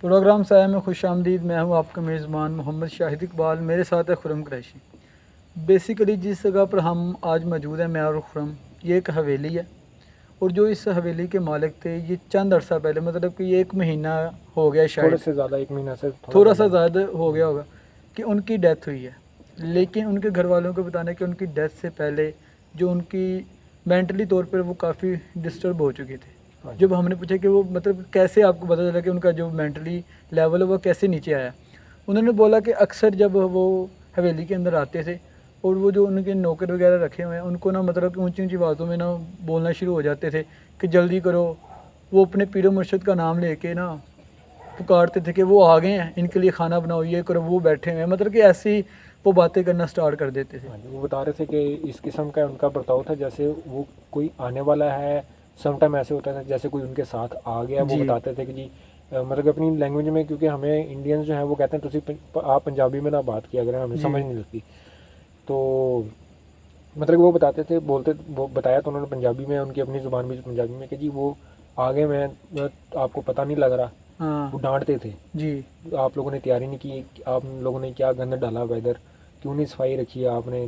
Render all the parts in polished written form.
Programme साया में खुश आमदीद। मैं हूँ आपका मेज़बान मोहम्मद शाहिद इकबाल, मेरे साथ है खुरम कुरैशी। बेसिकली जिस जगह पर हम आज मौजूद हैं, मैं और खुरम, ये एक हवेली है। और जो इस हवेली के मालिक थे, ये चंद अरसा पहले, मतलब कि 1 महीना हो गया थोड़े शायद, से ज़्यादा, 1 महीना से थोड़ा सा ज़्यादा। ज़्यादा हो गया होगा, कि उनकी डेथ हुई है। लेकिन उनके घर वालों को बताना कि उनकी डेथ से पहले जो उनकी मेंटली तौर पर वो काफ़ी डिस्टर्ब हो चुके थे। हाँ जी। जब हमने पूछा कि वो मतलब कैसे आपको पता चला कि उनका जो मेंटली लेवल है वो कैसे नीचे आया, उन्होंने बोला कि अक्सर जब वो हवेली के अंदर आते थे और वो जो उनके नौकर वगैरह रखे हुए हैं उनको ना मतलब कि ऊंची ऊंची आवाज़ों में ना बोलना शुरू हो जाते थे कि जल्दी करो। वो अपने पीर मुर्शिद का नाम लेके ना पुकारते थे कि वो आ गए हैं, इनके लिए खाना बनाओ, ये करो, वो बैठे हुए हैं, मतलब कि ऐसी वो बातें करना स्टार्ट कर देते थे। हाँ जी, वो बता रहे थे कि इस किस्म का उनका बर्ताव था जैसे वो कोई आने वाला है। सम टाइम ऐसे होता था जैसे कोई उनके साथ आ गया। वो जी बताते थे कि जी मतलब कि अपनी लैंग्वेज में, क्योंकि हमें इंडियंस जो हैं वो कहते हैं आप पंजाबी में ना बात किया अगर हमें जी समझ नहीं लगती। तो मतलब कि वो बताते थे, वो बताया तो उन्होंने पंजाबी में, उनकी अपनी ज़ुबान भी पंजाबी में, कि जी वो आगे मैं आपको पता नहीं लग रहा। हाँ वो डांटते थे, जी। आप लोगों ने तैयारी नहीं की, आप लोगों ने क्या गंद डाला हुआ इधर, क्यों नहीं सफाई रखी है आपने।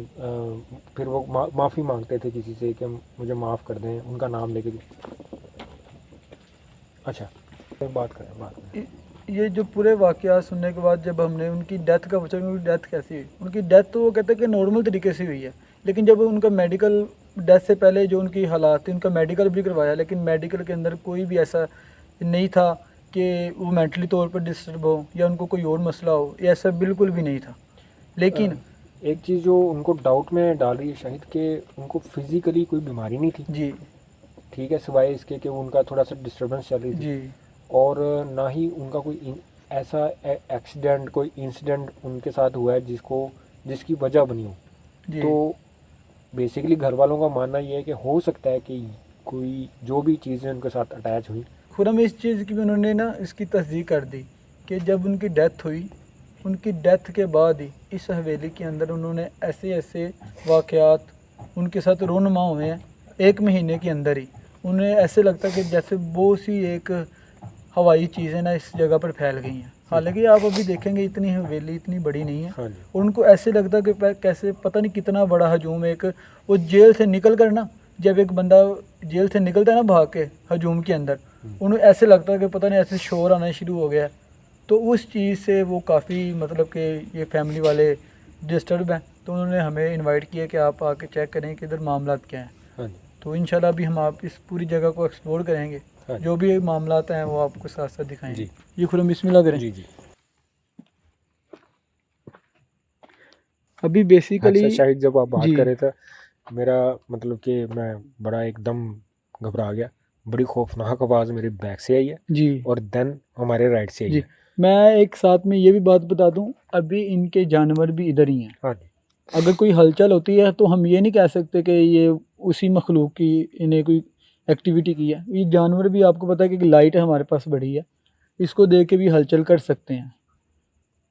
फिर वो माफ़ी मांगते थे किसी से कि मुझे माफ़ कर दें, उनका नाम लेके। अच्छा, तो बात करें। ये जो पूरे वाक़यात सुनने के बाद जब हमने उनकी डेथ का पूछा कि उनकी डेथ कैसी हुई, उनकी डेथ तो वो कहते हैं कि नॉर्मल तरीके से हुई है। लेकिन जब उनका मेडिकल, डेथ से पहले जो उनकी हालात थी, उनका मेडिकल भी करवाया, लेकिन मेडिकल के अंदर कोई भी ऐसा नहीं था कि वो मेंटली तौर पर डिस्टर्ब हो या उनको कोई और मसला हो, ये ऐसा बिल्कुल भी नहीं था। लेकिन एक चीज़ जो उनको डाउट में डाल रही है शाहिद, कि उनको फिज़िकली कोई बीमारी नहीं थी, जी ठीक है, सिवाय इसके कि उनका थोड़ा सा डिस्टर्बेंस चल रही थी। जी और ना ही उनका कोई ऐसा एक्सीडेंट, कोई इंसिडेंट उनके साथ हुआ है जिसकी वजह बनी हो। जी। तो बेसिकली घर वालों का मानना ये है कि हो सकता है कि कोई जो भी चीज़ें उनके साथ अटैच हुई। खुरम इस चीज़ की भी उन्होंने ना इसकी तस्दीक कर दी कि जब उनकी डेथ हुई, उनकी डेथ के बाद ही इस हवेली के अंदर उन्होंने ऐसे ऐसे वाक़यात उनके साथ रोनुमा हुए हैं 1 महीने के अंदर ही। उन्हें ऐसे लगता कि जैसे वो सी एक हवाई चीज़ें ना इस जगह पर फैल गई हैं। हालांकि आप अभी देखेंगे इतनी हवेली इतनी बड़ी नहीं है। हाँ जी। और उनको ऐसे लगता कि कैसे पता नहीं कितना बड़ा हजूम एक, वो जेल से निकल कर ना, जब एक बंदा जेल से निकलता है ना भाग के हजूम के अंदर, उन्हें ऐसे लगता है कि पता नहीं ऐसे शोर आना शुरू हो गया। तो उस चीज़ से वो काफ़ी मतलब कि ये फैमिली वाले डिस्टर्ब हैं। तो उन्होंने हमें इनवाइट किया कि आप आके चेक करें कि इधर मामला क्या है। हाँ जी। तो इंशाल्लाह अभी हम आप इस पूरी जगह को एक्सप्लोर करेंगे, हाँ जो जी। भी मामला हैं वो आपको साथ साथ दिखाएंगे। जी। ये खुरम बिस्मिल्लाह करें। जी। जी। अभी बेसिकली अच्छा शाहिद, जब आप बात जी कर रहे थे, मेरा मतलब कि मैं बड़ा एकदम घबरा गया। बड़ी खौफनाक आवाज़ मेरे बैक से आई है जी और देन हमारे राइट से आई जी। है। मैं एक साथ में ये भी बात बता दूं, अभी इनके जानवर भी इधर ही हैं। हाँ जी। अगर कोई हलचल होती है तो हम ये नहीं कह सकते कि ये उसी मखलूक की इन्हें कोई एक्टिविटी की है। ये जानवर भी आपको पता है कि लाइट है हमारे पास बड़ी है, इसको देख के भी हलचल कर सकते हैं।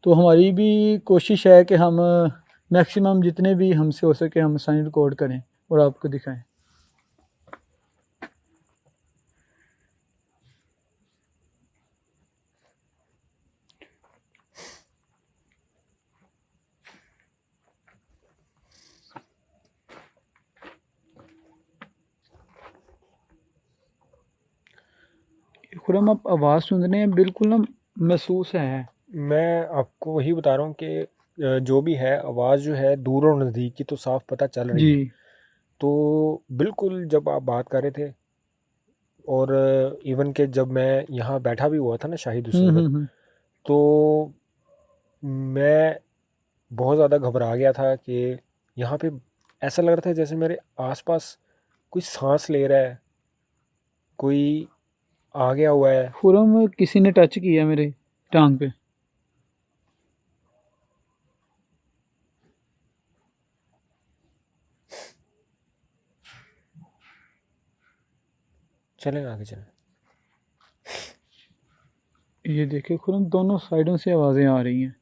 तो हमारी भी कोशिश है कि हम मैक्सिमम जितने भी हमसे हो सके हम साइन रिकॉर्ड करें और आपको दिखाएं। खुरम आप आवाज़ सुन रहे हैं, बिल्कुल ना महसूस है। मैं आपको वही बता रहा हूँ कि जो भी है आवाज़ जो है दूर और नज़दीक की तो साफ पता चल रही जी है। तो बिल्कुल जब आप बात कर रहे थे, और इवन के जब मैं यहाँ बैठा भी हुआ था ना शाहिद उस वक्त, हम्म। तो मैं बहुत ज़्यादा घबरा गया था कि यहाँ पे ऐसा लग रहा था जैसे मेरे आसपास कोई सांस ले रहा है, कोई आ गया हुआ है। खुरम किसी ने टच किया मेरे टांग पे। चलें आगे चलें। ये देखिए खुरम दोनों साइडों से आवाज़ें आ रही हैं।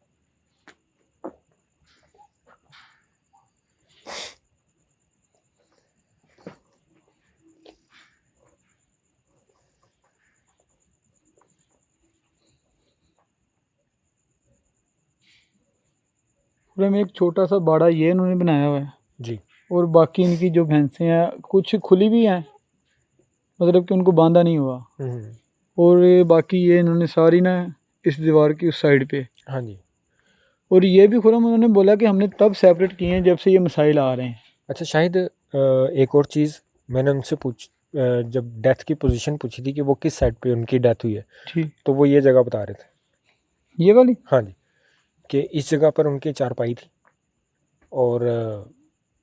खुरम एक छोटा सा बाड़ा ये इन्होंने बनाया हुआ है, जी। और बाकी इनकी जो भैंसें हैं कुछ खुली भी हैं, मतलब कि उनको बांधा नहीं हुआ, हम्म। और ये बाकी ये इन्होंने सारी ना इस दीवार की उस साइड पे। हाँ जी। और ये भी खुरम उन्होंने बोला कि हमने तब सेपरेट किए हैं जब से ये मसाइल आ रहे हैं। अच्छा, शायद एक और चीज़ मैंने उनसे जब डेथ की पोजीशन पूछी थी कि वो किस साइड पे उनकी डेथ हुई है, जी, तो वो ये जगह बता रहे थे। ये वाली। हाँ जी, कि इस जगह पर उनकी चारपाई थी, और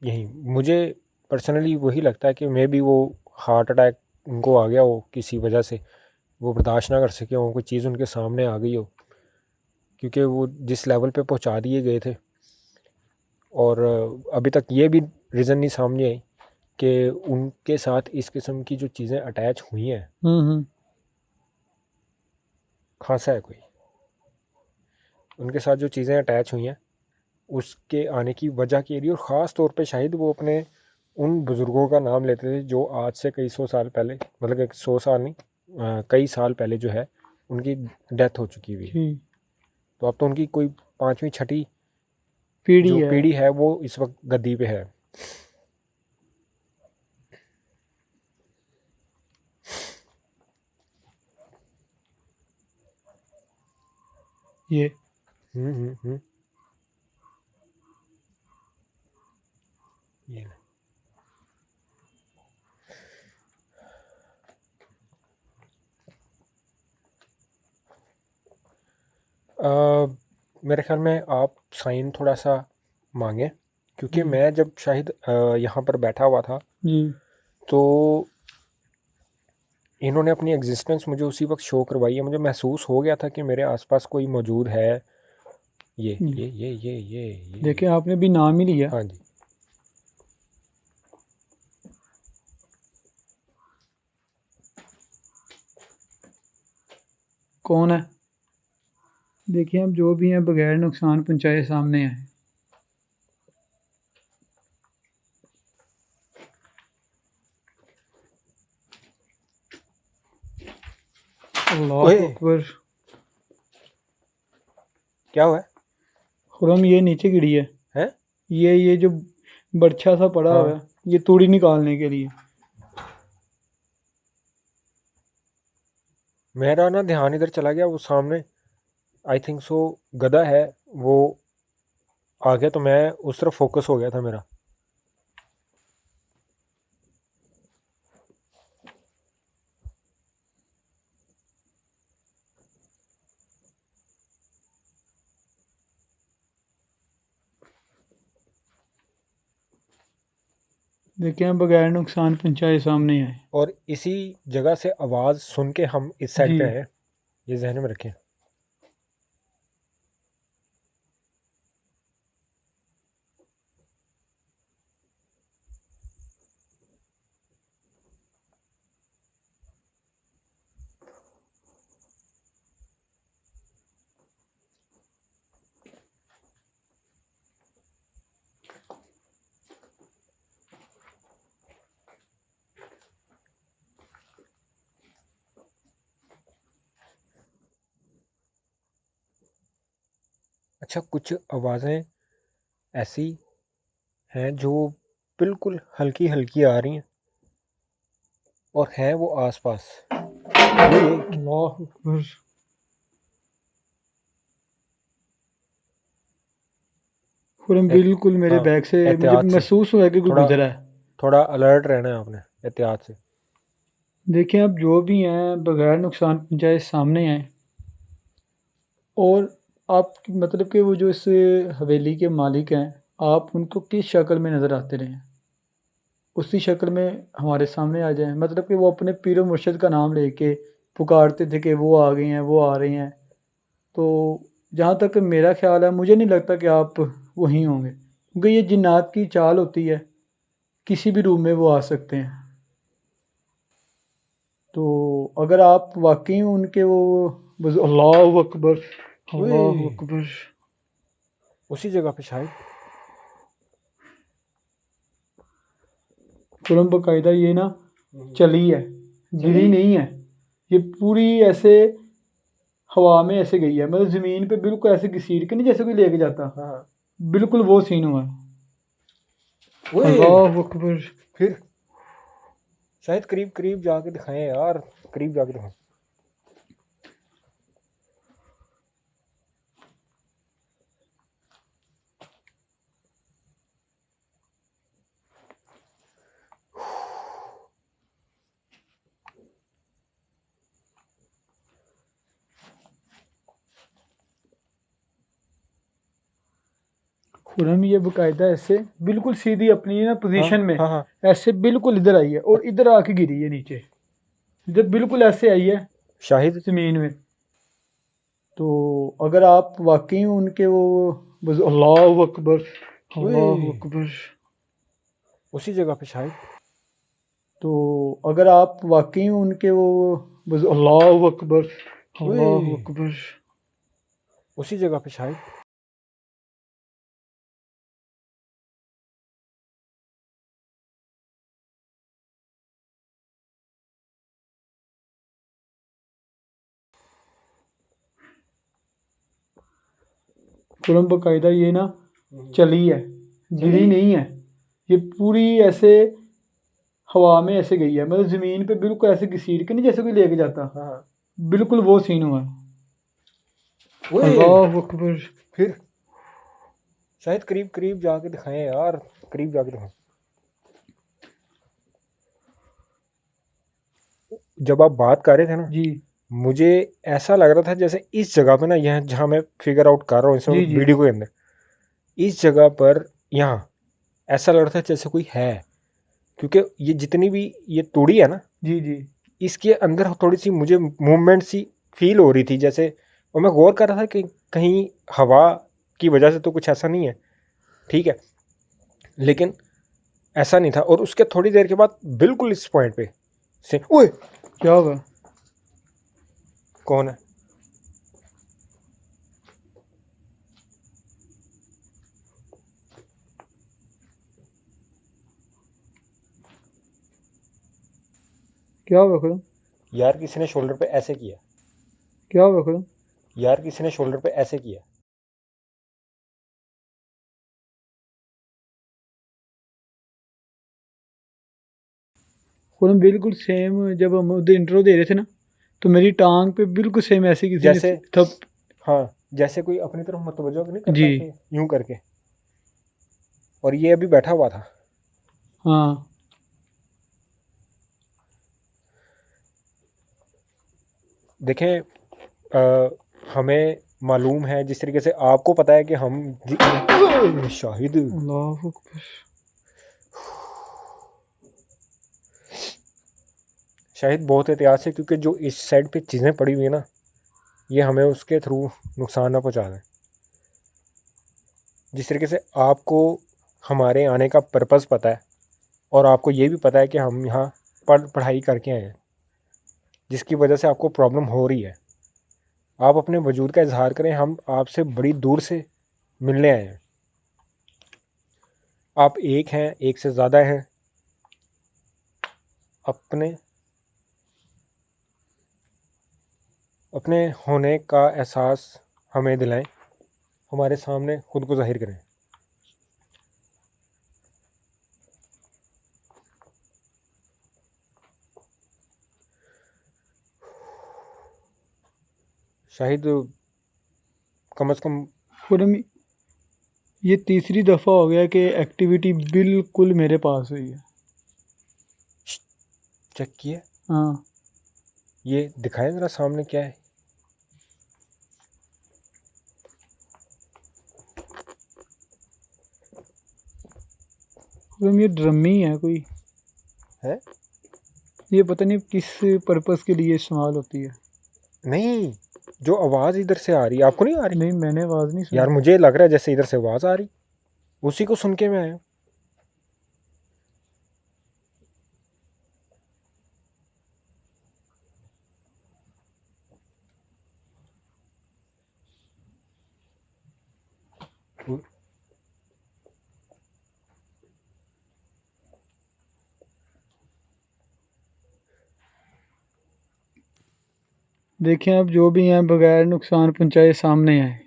यही मुझे पर्सनली वही लगता है कि मे बी वो हार्ट अटैक उनको आ गया हो किसी वजह से, वो बर्दाश्त ना कर सके हो, कोई चीज़ उनके सामने आ गई हो, क्योंकि वो जिस लेवल पे पहुंचा दिए गए थे। और अभी तक ये भी रीज़न नहीं सामने आई कि उनके साथ इस किस्म की जो चीज़ें अटैच हुई हैं, हम्म। खासा है कोई, उनके साथ जो चीज़ें अटैच हुई हैं उसके आने की वजह के लिए, और ख़ास तौर पे शायद वो अपने उन बुज़ुर्गों का नाम लेते थे जो आज से कई सौ साल पहले, मतलब 100 साल नहीं, कई साल पहले जो है उनकी डेथ हो चुकी हुई है। जी, तो अब तो उनकी कोई पाँचवीं छठी पीढ़ी जो है। पीढ़ी है वो इस वक्त गद्दी पे है। ये हम्म। ये मेरे ख्याल में आप साइन थोड़ा सा मांगे, क्योंकि जी मैं जब शायद यहाँ पर बैठा हुआ था जी तो इन्होंने अपनी एग्जिस्टेंस मुझे उसी वक्त शो करवाई है। मुझे महसूस हो गया था कि मेरे आसपास कोई मौजूद है। ये जी। ये ये ये ये ये देखिए आपने भी नाम ही लिया। हाँ जी। कौन है? देखिए हम जो भी हैं बगैर नुकसान पहुंचाए सामने आए। अल्लाह ओए, अकबर। क्या हुआ है? खुरम ये नीचे गिरी है। हैं? ये जो बर्छा सा पड़ा हुआ हाँ, है, ये तूड़ी निकालने के लिए। मेरा ना ध्यान इधर चला गया, वो सामने आई थिंक सो गधा है, वो आ गया तो मैं उस तरफ फोकस हो गया था मेरा। देखिए हम बगैर नुकसान पहुंचाए सामने आए। और इसी जगह से आवाज़ सुन के हम इस साइड जी। पे आए, ये जहन में रखें। अच्छा, कुछ आवाज़ें ऐसी हैं जो बिल्कुल हल्की हल्की आ रही हैं, और हैं वो आसपास। ये अल्लाह अकबर। खुरम एक, बिल्कुल मेरे हाँ, बैग से मुझे एहतियात से, महसूस हुआ कि कोई थोड़ा गुजरा है। थोड़ा अलर्ट रहना है आपने, एहतियात से। देखिए आप जो भी हैं बगैर नुकसान पहुंचाए सामने आए। और आप मतलब कि वो जो इस हवेली के मालिक हैं, आप उनको किस शक्ल में नज़र आते रहे हैं, उसी शक्ल में हमारे सामने आ जाएं। मतलब कि वो अपने पीर व मुर्शिद का नाम लेके पुकारते थे कि वो आ गए हैं, वो आ रहे हैं। तो जहाँ तक मेरा ख्याल है, मुझे नहीं लगता कि आप वहीं होंगे, क्योंकि ये जिन्नात की चाल होती है, किसी भी रूम में वो आ सकते हैं। तो अगर आप वाकई उनके वो अल्लाह अकबर, ओए, अल्लाह अकबर। उसी जगह पे शायद। तुरंत बाकायदा ये ना चली है, गिरी चली। नहीं है। ये पूरी ऐसे हवा में ऐसे गई है, मतलब ज़मीन पे बिल्कुल ऐसे घसीट के नहीं, जैसे कोई लेके जाता। हाँ, बिल्कुल वो सीन हुआ है। ओए अल्लाह अकबर। फिर शायद करीब करीब जाके दिखाएं यार, करीब जाके दिखाएं। खुरम ये बकायदा ऐसे बिल्कुल सीधी अपनी ना पोजीशन में हाँ हाँ ऐसे बिल्कुल इधर आई है और इधर आके गिरी है नीचे, इधर बिल्कुल ऐसे आई है शाहिद ज़मीन में। तो अगर आप वाकई उनके वो अल्लाह अकबर, अल्लाह ओए अकबर। उसी जगह पे शाहिद। तो अगर आप वाकई उनके वो अल्लाह अकबर, अल्लाह ओए अकबर। उसी जगह पे शाहिद। खुरम बकायदा ये ना चली है, गिरी चली? नहीं है। ये पूरी ऐसे हवा में ऐसे गई है, मतलब ज़मीन पे बिल्कुल ऐसे घसीट के नहीं जैसे कोई लेके जाता, हाँ। बिल्कुल वो सीन हुआ है। ओए अल्लाह अकबर। फिर शायद करीब करीब जाके दिखाएं यार, करीब जाके दिखाएं। जब आप बात कर रहे थे ना, जी मुझे ऐसा लग रहा था जैसे इस जगह पे ना, यहाँ जहाँ मैं फिगर आउट कर रहा हूँ इस जी जी वीडियो के अंदर, इस जगह पर यहाँ ऐसा लग रहा था जैसे कोई है, क्योंकि ये जितनी भी ये तोड़ी है ना, जी जी इसके अंदर थोड़ी सी मुझे मूवमेंट सी फील हो रही थी जैसे। और मैं गौर कर रहा था कि कहीं हवा की वजह से तो कुछ ऐसा नहीं है, ठीक है, लेकिन ऐसा नहीं था। और उसके थोड़ी देर के बाद बिल्कुल इस पॉइंट पे से ओए क्या हुआ? कौन है? क्या हुआ खुरम? यार किसी ने शोल्डर पे ऐसे किया, क्या हुआ खुरम? यार किसी ने शोल्डर पे ऐसे किया। खुरम बिल्कुल सेम, जब हम उधर इंट्रो दे रहे थे ना, तो मेरी टांग पे बिल्कुल सेम ऐसे किसी जैसे ने थप। हाँ, जैसे कोई अपनी तरफ मतवज्जो नहीं करता जी कि यूं करके। और ये अभी बैठा हुआ था। हाँ देखें, हमें मालूम है, जिस तरीके से आपको पता है कि हम शाहिद अल्लाह अकबर। शाहिद बहुत एहतियात से, क्योंकि जो इस साइड पे चीज़ें पड़ी हुई है ना, ये हमें उसके थ्रू नुकसान ना पहुंचा दें। जिस तरीके से आपको हमारे आने का पर्पज़ पता है, और आपको ये भी पता है कि हम यहाँ पढ़ाई करके आए हैं, जिसकी वजह से आपको प्रॉब्लम हो रही है, आप अपने वजूद का इजहार करें। हम आपसे बड़ी दूर से मिलने आए हैं। आप एक हैं, एक से ज़्यादा हैं, अपने अपने होने का एहसास हमें दिलाएं, हमारे सामने खुद को जाहिर करें। शाहिद कम से कम खुरम ये तीसरी दफ़ा हो गया कि एक्टिविटी बिल्कुल मेरे पास हुई है। चेक किए, हाँ ये दिखाएं ज़रा सामने क्या है। खुरम ये ड्रमी है कोई, है ये पता नहीं किस पर्पस के लिए इस्तेमाल होती है। नहीं, जो आवाज़ इधर से आ रही है आपको नहीं आ रही? नहीं मैंने आवाज़ नहीं यार सुनी। मुझे लग रहा है जैसे इधर से आवाज़ आ रही, उसी को सुन के मैं आया। देखें अब जो भी हैं बगैर नुकसान पहुंचाए सामने आए।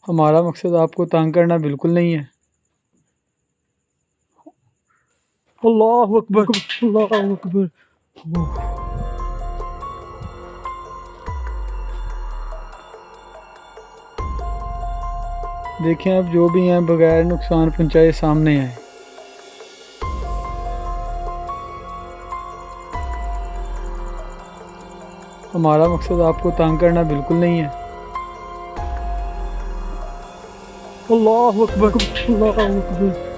हमारा मकसद आपको तंग करना बिल्कुल नहीं है। अल्लाह अकबर, अल्लाह अकबर। देखें अब जो भी हैं बगैर नुकसान पहुंचाए सामने आए। हमारा मकसद आपको तंग करना बिल्कुल नहीं है। अल्लाह अकबर, अल्लाह अकबर।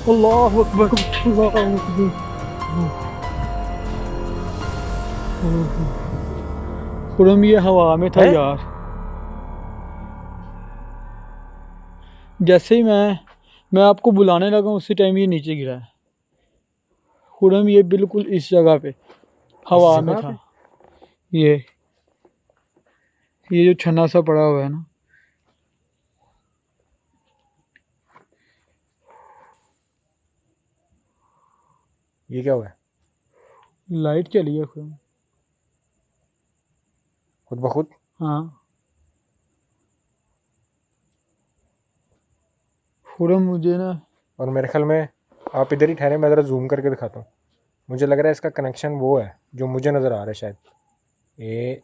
अल्लाह अकबर, अल्लाह अकबर। खुरम ये हवा में था हैं? यार। जैसे ही मैं आपको बुलाने लगा उसी टाइम ये नीचे गिरा है। खुरम ये बिल्कुल इस जगह पे हवा में जगह था। पे? ये जो छन्ना सा पड़ा हुआ है ना, ये क्या हुआ है? लाइट चली है खुरम। खुद ब खुद? हाँ खुरम मुझे ना, और मेरे ख्याल में आप इधर ही ठहरे, मैं ज़रा जूम करके दिखाता हूँ। मुझे लग रहा है इसका कनेक्शन वो है जो मुझे नज़र आ रहा है शायद। ये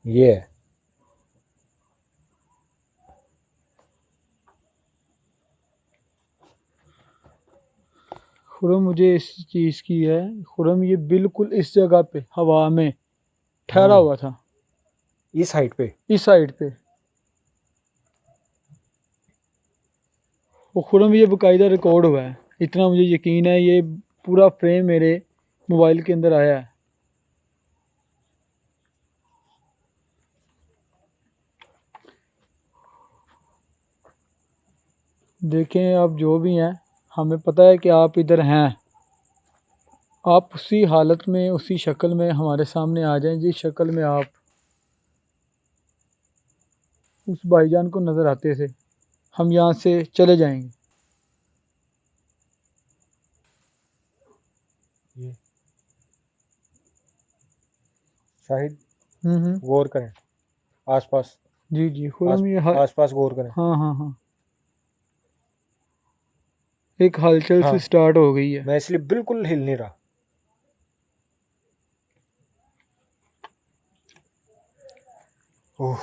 है। खुरम मुझे इस चीज़ की है। खुरम ये बिल्कुल इस जगह पे हवा में ठहरा हुआ था, इस हाइट पे। इस साइड पे। वो खुरम ये बाकायदा रिकॉर्ड हुआ है, इतना मुझे यकीन है। ये पूरा फ्रेम मेरे मोबाइल के अंदर आया है। देखें आप जो भी हैं, हमें पता है कि आप इधर हैं। आप उसी हालत में, उसी शक्ल में हमारे सामने आ जाएं जिस शक्ल में आप उस भाईजान को नज़र आते थे। हम यहाँ से चले जाएंगे। ये शाहिद, हम्म। गौर करें आसपास। जी जी खुरम ये आसपास गौर करें। हाँ हाँ हाँ, एक हलचल हाँ, से स्टार्ट हो गई है। मैं इसलिए बिल्कुल हिल नहीं रहा। ओह,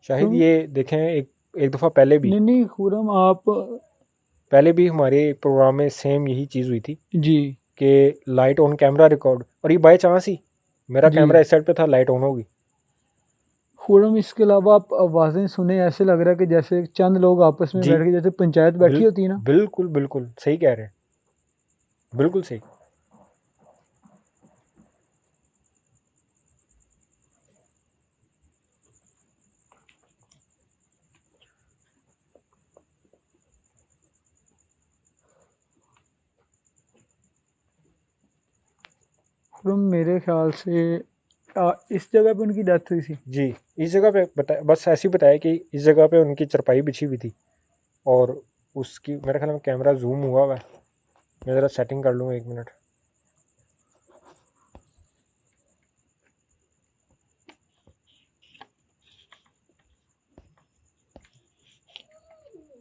शाहिद खुरम ये देखें, एक एक दफ़ा पहले भी, नहीं नहीं खुरम आप पहले भी हमारे प्रोग्राम में सेम यही चीज़ हुई थी जी कि लाइट ऑन कैमरा रिकॉर्ड, और ये बाय चांस ही मेरा जी कैमरा इस साइड पे था, लाइट ऑन होगी। खुरम इसके अलावा आप आवाज़ें सुने, ऐसे लग रहा है कि जैसे चंद लोग आपस में जी, बैठ के, जैसे पंचायत बैठी होती है ना। बिल्कुल बिल्कुल सही कह रहे हैं, बिल्कुल सही। खुरम मेरे ख्याल से इस जगह पे उनकी डेथ हुई थी। जी, इस जगह पे बता, बस ऐसे ही बताया कि इस जगह पे उनकी चरपाई बिछी हुई थी, और उसकी मेरे ख्याल में कैमरा जूम हुआ है। मैं ज़रा सेटिंग कर लूँ, 1 मिनट।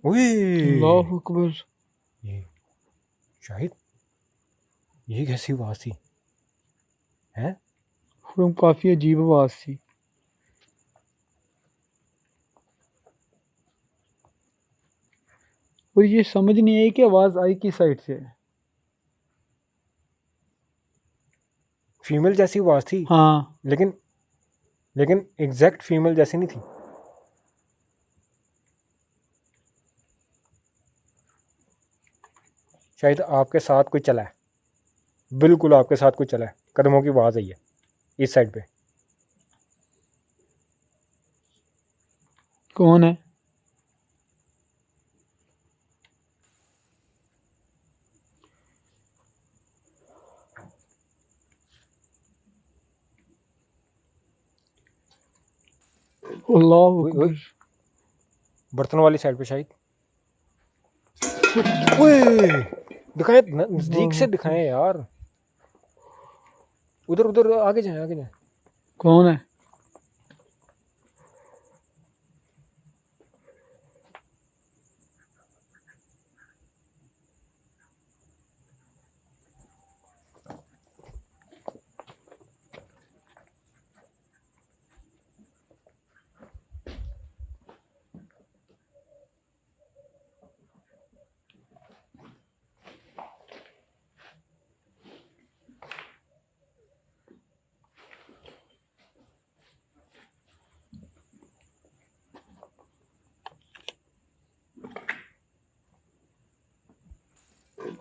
अल्लाह अकबर। ये शाहिद, ये कैसी आवाज़ थी हैं? खुरम काफ़ी अजीब आवाज़ थी। और ये समझ नहीं आई कि आवाज़ आई किस साइड से है। फीमेल जैसी आवाज़ थी, हाँ लेकिन लेकिन एग्जैक्ट फीमेल जैसी नहीं थी। शायद आपके साथ कोई चला है, बिल्कुल आपके साथ कोई चला है, कदमों की आवाज़ आई है इस साइड पे। कौन है? अल्लाह ओए, अकबर। बर्तन वाली साइड पे शायद। ओए, दिखाएं नजदीक से दिखाएं यार। उधर उधर आगे जाए, आगे जाए। कौन है?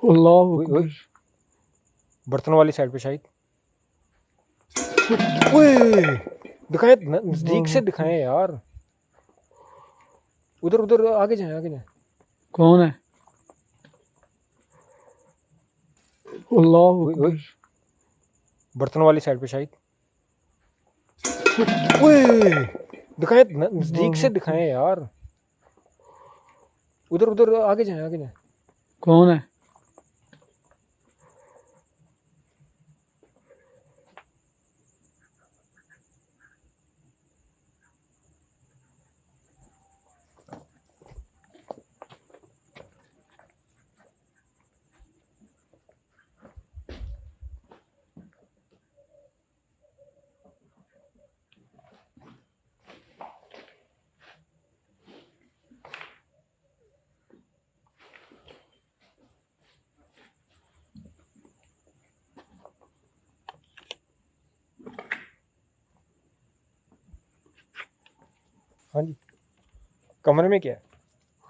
अल्लाह ओए, अकबर। बर्तन वाली साइड पे शायद। ओए, दिखाएं नजदीक से दिखाएं यार। उधर उधर आगे जाए, आगे जाए। कौन है? अल्लाह ओए, अकबर। बर्तन वाली साइड पे शायद। ओए, दिखाएं नजदीक से दिखाएं यार। उधर उधर आगे जाए, आगे जाए। कौन है? हाँ जी, कमरे में क्या है?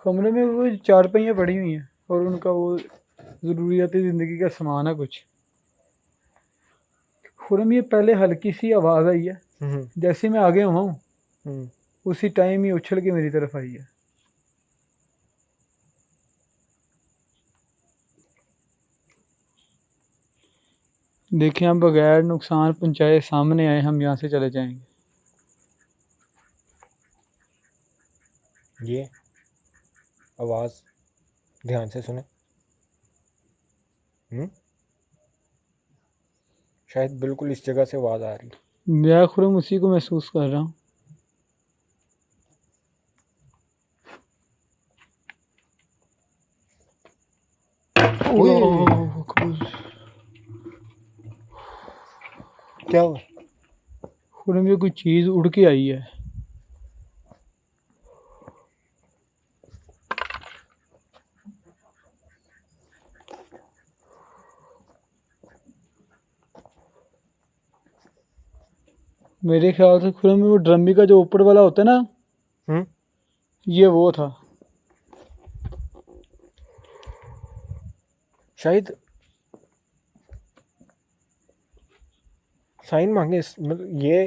कमरे में वो चारपाइयाँ पड़ी हुई हैं और उनका वो ज़रूरियाती ज़िंदगी का सामान है कुछ। खुरम ये पहले हल्की सी आवाज़ आई है, जैसे मैं आगे हुआ हूँ उसी टाइम ही उछल के मेरी तरफ आई है। देखें, हम बगैर नुकसान पहुँचाए सामने आए, हम यहाँ से चले जाएंगे। ये आवाज़ ध्यान से सुने। शायद बिल्कुल इस जगह से आवाज़ आ रही है। मैं खुरम उसी को महसूस कर रहा हूँ। अल्लाह अकबर। क्या हुआ? खुरम ये कोई चीज़ उड़ के आई है। मेरे ख्याल से खुरम में वो ड्रमी का जो ऊपर वाला होता है ना, ये वो था शायद। साइन मांगे मतलब ये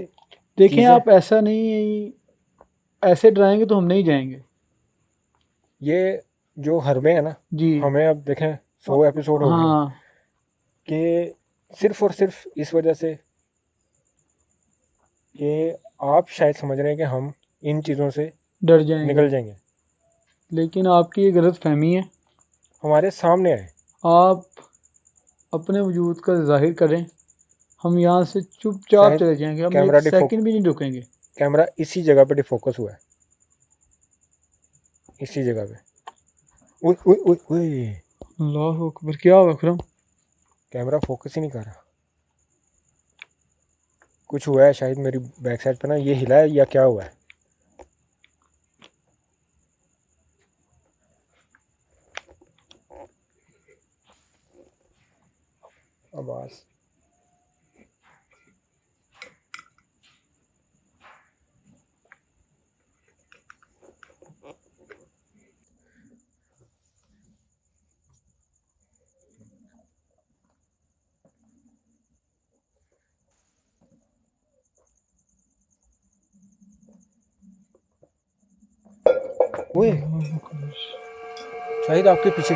देखें चीज़ें- आप, ऐसा नहीं, ऐसे डराएंगे तो हम नहीं जाएंगे ये जो हरबे है ना जी। हमें अब देखें 100 एपिसोड हो गए हैं हाँ कि सिर्फ और सिर्फ इस वजह से कि आप शायद समझ रहे हैं कि हम इन चीज़ों से डर जाएंगे, निकल जाएंगे। लेकिन आपकी ये गलत फहमी है। हमारे सामने आए। आप अपने वजूद का जाहिर करें, हम यहाँ से चुपचाप शायद चले जाएंगे, हम कैमरा एक सेकंड भी नहीं रुकेंगे। कैमरा इसी जगह पे डिफोकस हुआ है, इसी जगह पे। ओए ओए ओए ओए, अल्लाह अकबर। क्या हुआ खुरम? कैमरा फोकस ही नहीं कर रहा। कुछ हुआ है शायद मेरी बैक साइड पे ना, ये हिला है या क्या हुआ है। आवाज़ हुए शाहिद आपके पीछे